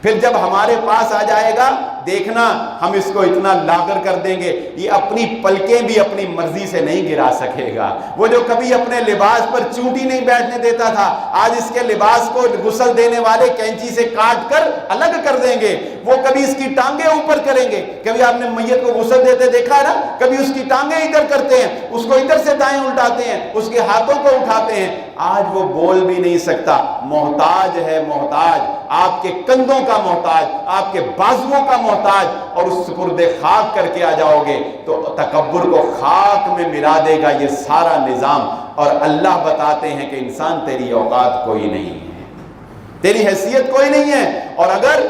پھر جب ہمارے پاس آ جائے گا دیکھنا ہم اس کو اتنا لاغر کر دیں گے، یہ اپنی پلکیں بھی اپنی مرضی سے نہیں گرا سکے گا۔ وہ جو کبھی اپنے لباس پر چونٹی نہیں بیٹھنے دیتا تھا، آج اس کے لباس کو غسل دینے والے کینچی سے کاٹ کر الگ کر دیں گے۔ وہ کبھی اس کی ٹانگیں اوپر کریں گے، کبھی آپ نے میت کو غسل دیتے دیکھا ہے نا، کبھی اس کی ٹانگیں ادھر کرتے ہیں، اس کو ادھر سے دائیں الٹاتے ہیں، اس کے ہاتھوں کو اٹھاتے ہیں۔ آج وہ بول بھی نہیں سکتا، محتاج ہے، محتاج، آپ کے کندھوں کا محتاج، آپ کے بازوؤں کا محتاج، اور اس سپرد خاک کر کے آ جاؤ گے تو تکبر کو خاک میں ملا دے گا یہ سارا نظام۔ اور اللہ بتاتے ہیں کہ انسان تیری اوقات کوئی نہیں ہے، تیری حیثیت کوئی نہیں ہے، اور اگر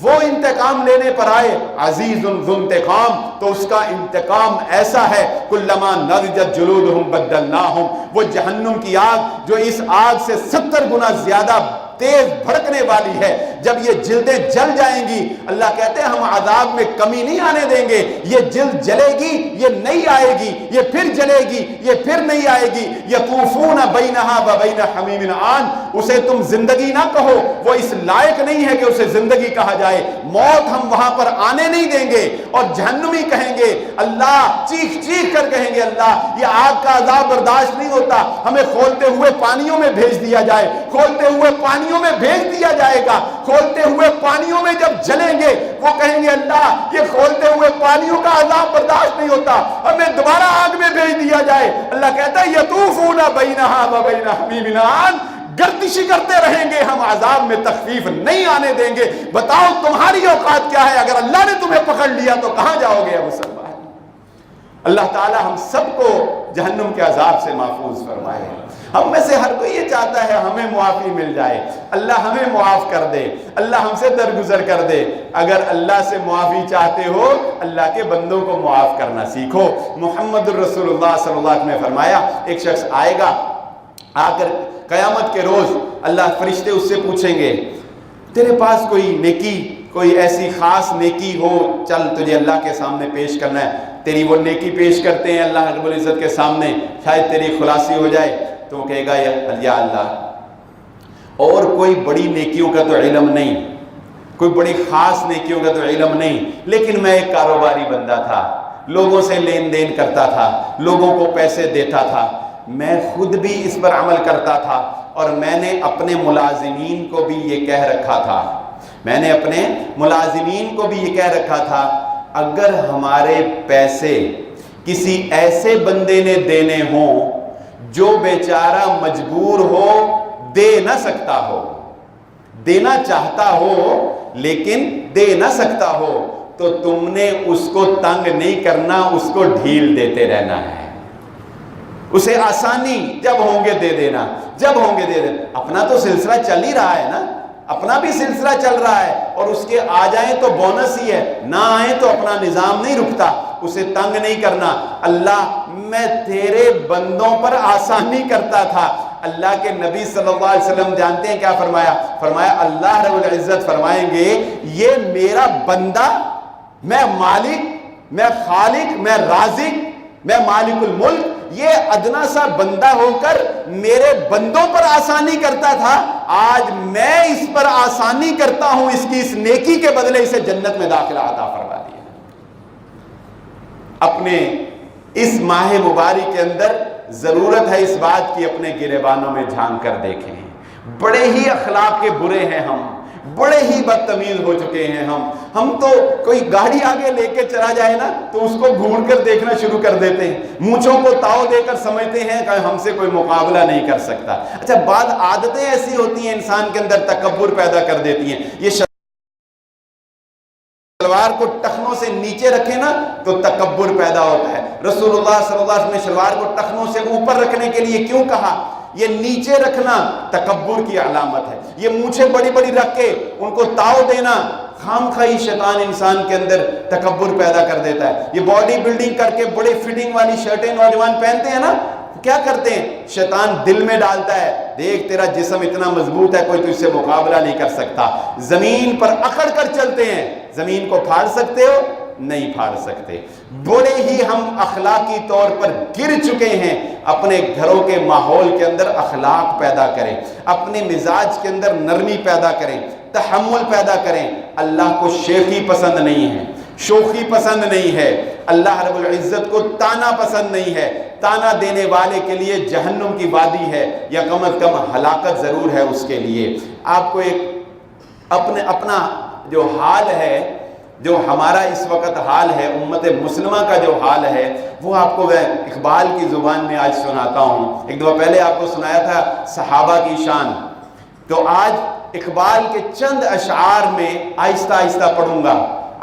وہ انتقام لینے پر آئے عزیز ذو انتقام تو اس کا انتقام ایسا ہے کلما نضجت جلودہم بدلناہم، وہ جہنم کی آگ جو اس آگ سے 70 گنا زیادہ تیز بھڑکنے والی ہے، جب یہ جلدیں جل جائیں گی اللہ کہتے ہیں ہم عذاب میں کمی نہیں آنے دیں گے، یہ جلد جلے گی، یہ نہیں آئے گی، یہ پھر جلے گی، یہ پھر نہیں آئے گی، یطوفون بینہا وبین حمیم آن، اسے تم زندگی نہ کہو، وہ اس لائق نہیں ہے کہ اسے زندگی کہا جائے، موت ہم وہاں پر آنے نہیں دیں گے۔ اور جہنمی کہیں گے اللہ، چیخ چیخ کر کہیں گے اللہ یہ آگ کا عذاب برداشت نہیں ہوتا، ہمیں کھولتے ہوئے پانیوں میں بھیج دیا جائے، کھولتے ہوئے پانیوں میں بھیج دیا جائے گا، کھولتے ہوئے پانیوں میں جب جلیں گے وہ کہیں گے اللہ یہ کھولتے ہوئے پانیوں کا عذاب برداشت نہیں ہوتا، ہمیں دوبارہ آگ میں بھیج دیا جائے۔ اللہ کہتا ہے یطوفون بینہا وبین حمیم آن، گردشی کرتے رہیں گے، ہم عذاب میں تخفیف نہیں آنے دیں گے۔ بتاؤ تمہاری اوقات کیا ہے؟ اگر اللہ نے تمہیں پکڑ لیا تو کہاں جاؤ گے مسلمان؟ اللہ تعالی ہم سب کو جہنم کے عذاب سے محفوظ فرمائے۔ ہم میں سے ہر کوئی یہ چاہتا ہے ہمیں معافی مل جائے، اللہ ہمیں معاف کر دے، اللہ ہم سے درگزر کر دے۔ اگر اللہ سے معافی چاہتے ہو اللہ کے بندوں کو معاف کرنا سیکھو۔ محمد الرسول اللہ صلی اللہ علیہ وسلم نے فرمایا ایک شخص آئے گا، آ کر قیامت کے روز اللہ فرشتے اس سے پوچھیں گے تیرے پاس کوئی نیکی، کوئی ایسی خاص نیکی ہو چل تجھے اللہ کے سامنے پیش کرنا ہے، تیری وہ نیکی پیش کرتے ہیں اللہ رب العزت کے سامنے، شاید تیری خلاصی ہو جائے۔ تو وہ کہے گا یا اللہ اور کوئی بڑی نیکیوں کا تو علم نہیں، کوئی بڑی خاص نیکیوں کا تو علم نہیں، لیکن میں ایک کاروباری بندہ تھا، لوگوں سے لین دین کرتا تھا، لوگوں کو پیسے دیتا تھا، میں خود بھی اس پر عمل کرتا تھا، اور میں نے اپنے ملازمین کو بھی یہ کہہ رکھا تھا، میں نے اپنے ملازمین کو بھی یہ کہہ رکھا تھا اگر ہمارے پیسے کسی ایسے بندے نے دینے ہوں جو بیچارہ مجبور ہو، دے نہ سکتا ہو، دینا چاہتا ہو لیکن دے نہ سکتا ہو، تو تم نے اس کو تنگ نہیں کرنا، اس کو ڈھیل دیتے رہنا ہے، اسے آسانی جب ہوں گے دے دینا، جب ہوں گے دے دینا۔ اپنا تو سلسلہ چل ہی رہا ہے نا، اپنا بھی سلسلہ چل رہا ہے، اور اس کے آ جائیں تو بونس ہی ہے، نہ آئیں تو اپنا نظام نہیں رکتا، اسے تنگ نہیں کرنا۔ اللہ میں تیرے بندوں پر آسانی کرتا تھا۔ اللہ کے نبی صلی اللہ علیہ وسلم جانتے ہیں کیا فرمایا؟ فرمایا اللہ رب العزت فرمائیں گے یہ میرا بندہ، میں مالک، میں خالق، میں رازق، میں مالک الملک، یہ ادنا سا بندہ ہو کر میرے بندوں پر آسانی کرتا تھا، آج میں اس پر آسانی کرتا ہوں، اس کی اس نیکی کے بدلے اسے جنت میں داخلہ عطا فرما دیا۔ اپنے اس ماہ مبارک کے اندر ضرورت ہے اس بات کی اپنے گریبانوں میں جھانک کر دیکھیں، بڑے ہی اخلاق کے برے ہیں ہم، بڑے ہی بدتمیز ہو چکے ہیں ہم تو کوئی گاڑی آگے لے کے چلا جائے نا تو اس کو گھور کر دیکھنا شروع کر دیتے ہیں، مونچھوں کو تاؤ دے کر سمجھتے ہیں کہ ہم سے کوئی مقابلہ نہیں کر سکتا۔ اچھا بعض عادتیں ایسی ہوتی ہیں انسان کے اندر تکبر پیدا کر دیتی ہیں، یہ شلوار کو ٹخنوں سے نیچے رکھے نا تو تکبر پیدا ہوتا ہے۔ رسول اللہ صلی اللہ علیہ وسلم نے شلوار کو ٹخنوں سے اوپر رکھنے کے لیے کیوں کہا؟ یہ نیچے رکھنا تکبر کی علامت ہے، یہ مونچھیں بڑی بڑی رکھ کے ان کو تاؤ دینا خام خواہی شیطان انسان کے اندر تکبر پیدا کر دیتا ہے۔ یہ باڈی بلڈنگ کر کے بڑے فٹنگ والی شرٹیں نوجوان پہنتے ہیں نا، کیا کرتے ہیں؟ شیطان دل میں ڈالتا ہے دیکھ تیرا جسم اتنا مضبوط ہے کوئی تجھ سے مقابلہ نہیں کر سکتا، زمین پر اکڑ کر چلتے ہیں، زمین کو پھاڑ سکتے ہو؟ نہیں پھاڑ سکتے۔ بڑے ہی ہم اخلاقی طور پر گر چکے ہیں، اپنے گھروں کے ماحول کے اندر اخلاق پیدا کریں، اپنے مزاج کے اندر نرمی پیدا کریں، تحمل پیدا کریں۔ اللہ کو شیخی پسند نہیں ہے، شوخی پسند نہیں ہے، اللہ رب العزت کو تانا پسند نہیں ہے، تانا دینے والے کے لیے جہنم کی وادی ہے یا کم از کم ہلاکت ضرور ہے اس کے لیے۔ آپ کو ایک اپنا جو حال ہے، جو ہمارا اس وقت حال ہے، امت مسلمہ کا جو حال ہے، وہ آپ کو میں اقبال کی زبان میں آج سناتا ہوں۔ ایک دفعہ پہلے آپ کو سنایا تھا صحابہ کی شان، تو آج اقبال کے چند اشعار میں آہستہ آہستہ پڑھوں گا،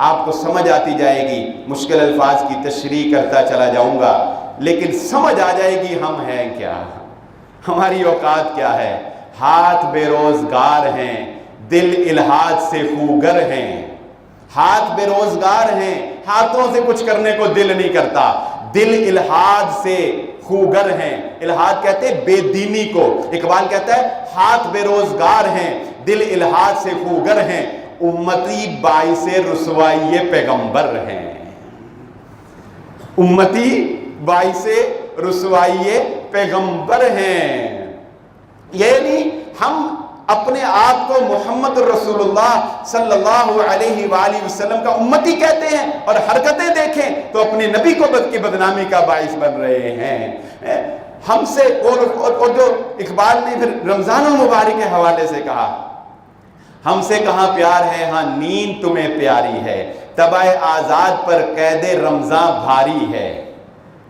آپ کو سمجھ آتی جائے گی، مشکل الفاظ کی تشریح کرتا چلا جاؤں گا لیکن سمجھ آ جائے گی ہم ہیں کیا، ہماری اوقات کیا ہے۔ ہاتھ بے روزگار ہیں، دل الحاد سے خوگر ہیں، ہاتھ بے روزگار ہیں، ہاتھوں سے کچھ کرنے کو دل نہیں کرتا، دل الحاد سے خوگر ہیں۔ الحاد کہتے ہیں بے دینی کو، اقبال کہتا ہے ہاتھ بے روزگار ہیں، دل الحاد سے خوگر ہیں، امتی باعث رسوائی پیغمبر ہیں، امتی باعث رسوائی پیغمبر ہیں۔ یعنی ہم اپنے آپ کو محمد رسول اللہ صلی اللہ علیہ وآلہ وسلم کا امتی کہتے ہیں اور حرکتیں دیکھیں تو اپنے نبی کو کی بدنامی کا باعث بن رہے ہیں۔ ہم سے اور جو اقبال نے پھر رمضان المبارک کے حوالے سے کہا، ہم سے کہاں پیار ہے ہاں نیند تمہیں پیاری ہے، طبع آزاد پر قید رمضان بھاری ہے،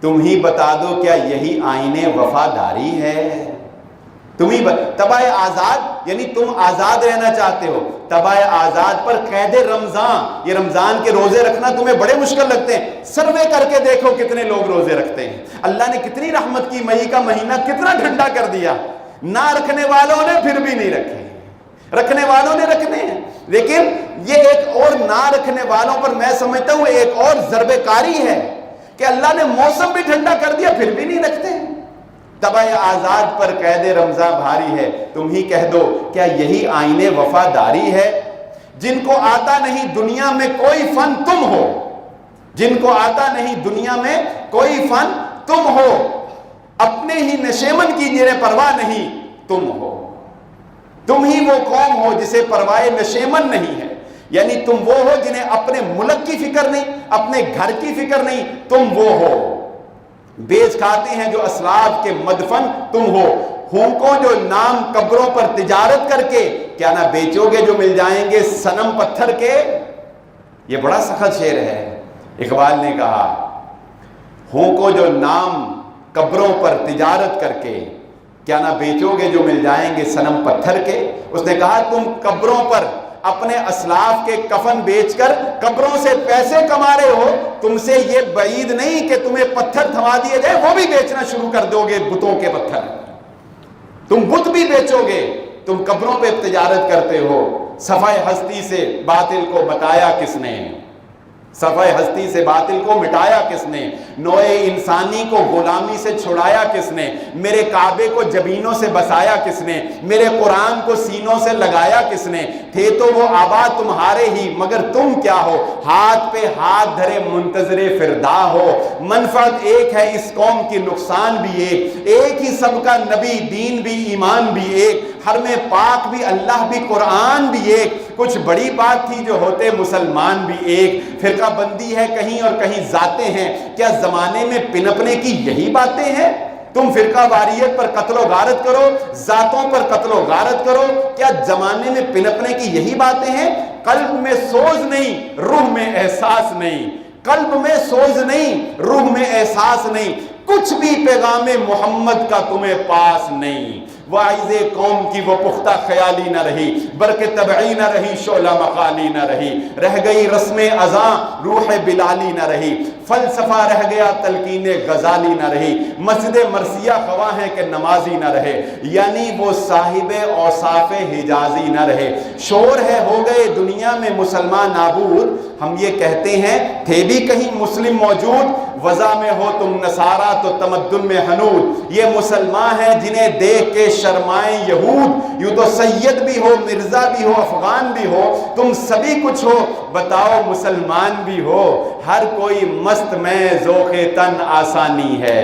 تم ہی بتا دو کیا یہی آئین وفاداری ہے۔ طبع آزاد یعنی تم آزاد رہنا چاہتے ہو، طبع آزاد پر قید رمضان، یہ رمضان کے روزے رکھنا تمہیں بڑے مشکل لگتے ہیں، سروے کر کے دیکھو کتنے لوگ روزے رکھتے ہیں۔ اللہ نے کتنی رحمت کی، مئی کا مہینہ کتنا ٹھنڈا کر دیا، نہ رکھنے والوں نے پھر بھی نہیں رکھے، رکھنے والوں نے رکھنے ہیں، لیکن یہ ایک اور نہ رکھنے والوں پر میں سمجھتا ہوں ایک اور ضرب کاری ہے کہ اللہ نے موسم بھی ٹھنڈا کر دیا پھر بھی نہیں رکھتے۔ طبع آزاد پر قید رمضان بھاری ہے، تم ہی کہہ دو کیا یہی آئین وفاداری ہے۔ جن کو آتا نہیں دنیا میں کوئی فن تم ہو، جن کو آتا نہیں دنیا میں کوئی فن تم ہو، اپنے ہی نشیمن کی جنہیں پرواہ نہیں تم ہو، تم ہی وہ قوم ہو جسے پرواہ نشیمن نہیں ہے، یعنی تم وہ ہو جنہیں اپنے ملک کی فکر نہیں، اپنے گھر کی فکر نہیں، تم وہ ہو۔ بیچ کھاتے ہیں جو اسلاف کے مدفن تم ہو، ہونکوں جو نام قبروں پر تجارت کر کے کیا نہ بیچو گے جو مل جائیں گے صنم پتھر کے۔ یہ بڑا سخت شعر ہے، اقبال نے کہا ہونکوں جو نام قبروں پر تجارت کر کے کیا نہ بیچو گے جو مل جائیں گے صنم پتھر کے۔ اس نے کہا تم قبروں پر اپنے اسلاف کے کفن بیچ کر قبروں سے پیسے کما رہے ہو، تم سے یہ بعید نہیں کہ تمہیں پتھر تھما دیے جائے، وہ بھی بیچنا شروع کر دو گے، بتوں کے پتھر تم بت بھی بیچو گے، تم قبروں پہ تجارت کرتے ہو۔ صفحہ ہستی سے باطل کو بتایا کس نے، صفحہ ہستی سے باطل کو مٹایا کس نے؟ نوع انسانی کو غلامی سے چھڑایا کس نے؟ میرے کعبے کو جبینوں سے بسایا کس نے؟ میرے قرآن کو سینوں سے لگایا کس نے؟ تھے تو وہ آباد تمہارے ہی، مگر تم کیا ہو؟ ہاتھ پہ ہاتھ دھرے منتظر فردا ہو۔ منفعت ایک ہے اس قوم کی، نقصان بھی ایک ہی سب کا نبی، دین بھی ایمان بھی ایک، حرم پاک بھی اللہ بھی قرآن بھی ایک۔ کچھ بڑی بات تھی جو ہوتے مسلمان بھی ایک۔ فرقہ بندی ہے کہیں اور کہیں ذاتیں ہیں، کیا زمانے میں پنپنے کی یہی باتیں ہیں؟ تم فرقہ واریت پر قتل و غارت کرو، ذاتوں پر قتل و غارت کرو، کیا زمانے میں پنپنے کی یہی باتیں ہیں؟ قلب میں سوز نہیں، روح میں احساس نہیں، قلب میں سوز نہیں، روح میں احساس نہیں، کچھ بھی پیغام محمد کا تمہیں پاس نہیں۔ واعظ قوم کی وہ پختہ خیالی نہ رہی، برق طبعی نہ رہی، شعلہ مقالی نہ رہی، رہ گئی رسم اذاں، روح بلالی نہ رہی، فلسفہ رہ گیا، تلقین غزالی نہ رہی، مسجد مرثیہ خواہ ہے کہ نمازی نہ رہے، یعنی وہ صاحب اوصاف حجازی نہ رہے۔ شور ہے ہو گئے دنیا میں مسلمان نابود، ہم یہ کہتے ہیں تھے بھی کہیں مسلم موجود، وضع میں ہو تم نصارہ تو تمدن میں حنود، یہ مسلمان ہیں جنہیں دیکھ کے شرمائیں یہود، یوں تو سید بھی ہو، مرزا بھی ہو، افغان بھی ہو، تم سبھی کچھ ہو، بتاؤ مسلمان بھی ہو، ہر کوئی مست میں ذوق تن آسانی ہے۔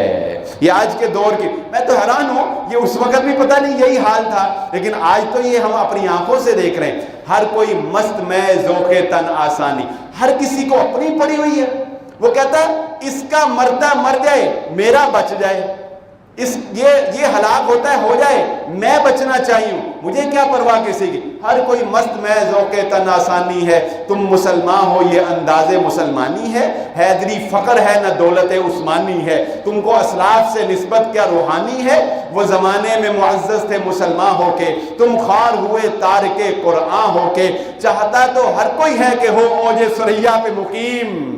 یہ آج کے دور کی، میں تو حیران ہوں، یہ اس وقت بھی پتہ نہیں یہی حال تھا، لیکن آج تو یہ ہم اپنی آنکھوں سے دیکھ رہے ہیں، ہر کوئی مست میں ذوق تن آسانی، ہر کسی کو اپنی پڑی ہوئی ہے۔ وہ کہتا ہے اس کا مردہ مر جائے میرا بچ جائے، یہ ہلاک ہوتا ہے ہو جائے میں بچنا چاہیے، مجھے کیا پرواہ کسی کی، ہر کوئی مست میں ذوق تن آسانی ہے۔ تم مسلمان ہو یہ انداز مسلمانی ہے، حیدری فقر ہے نہ دولت عثمانی ہے، تم کو اسلاف سے نسبت کیا روحانی ہے، وہ زمانے میں معزز تھے مسلمان ہو کے، تم خوار ہوئے تارک قرآن ہو کے، چاہتا تو ہر کوئی ہے کہ ہو اوج ثریا پہ مقیم،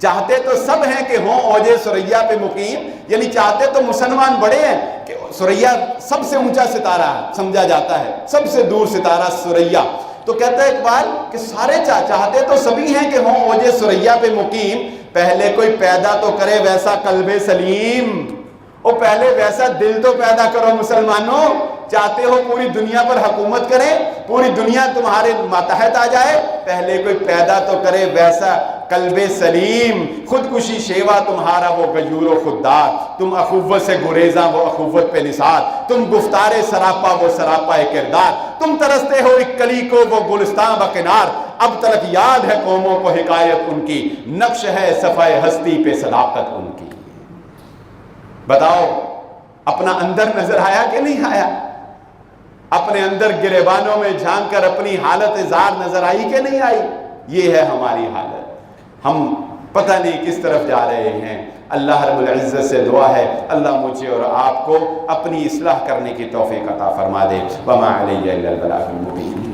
چاہتے تو سب ہیں کہ ہوں اوج ثریا پہ مقیم، یعنی چاہتے تو مسلمان بڑے ہیں کہ ثریا سب سے اونچا ستارہ سمجھا جاتا ہے، سب سے دور ستارہ ثریا، تو کہتا ہے اقبال کہ سارے چاہتے تو سبھی ہیں کہ ہوں اوج ثریا پہ مقیم، پہلے کوئی پیدا تو کرے ویسا قلب سلیم، او پہلے ویسا دل تو پیدا کرو مسلمانوں، چاہتے ہو پوری دنیا پر حکومت کرے، پوری دنیا تمہارے ماتحت آ جائے، پہلے کوئی پیدا تو کرے ویسا قلب سلیم، خودکشی شیوا تمہارا وہ غیور و خوددار، تم اخوت سے گریزاں وہ اخوت پہ نثار، تم گفتار سراپا وہ سراپا کردار، تم ترستے ہو ایک کلی کو وہ گلستان بکنار، اب تلک یاد ہے قوموں کو حکایت ان کی، نقش ہے صفحہ ہستی پہ صداقت ان کی۔ بتاؤ اپنا اندر نظر آیا کہ نہیں آیا؟ اپنے اندر گریبانوں میں جھانک کر اپنی حالت زار نظر آئی کہ نہیں آئی؟ یہ ہے ہماری حالت، ہم پتہ نہیں کس طرف جا رہے ہیں۔ اللہ رب العزت سے دعا ہے اللہ مجھے اور آپ کو اپنی اصلاح کرنے کی توفیق عطا فرما دے۔ وما علیہ الا البلاغ المبین۔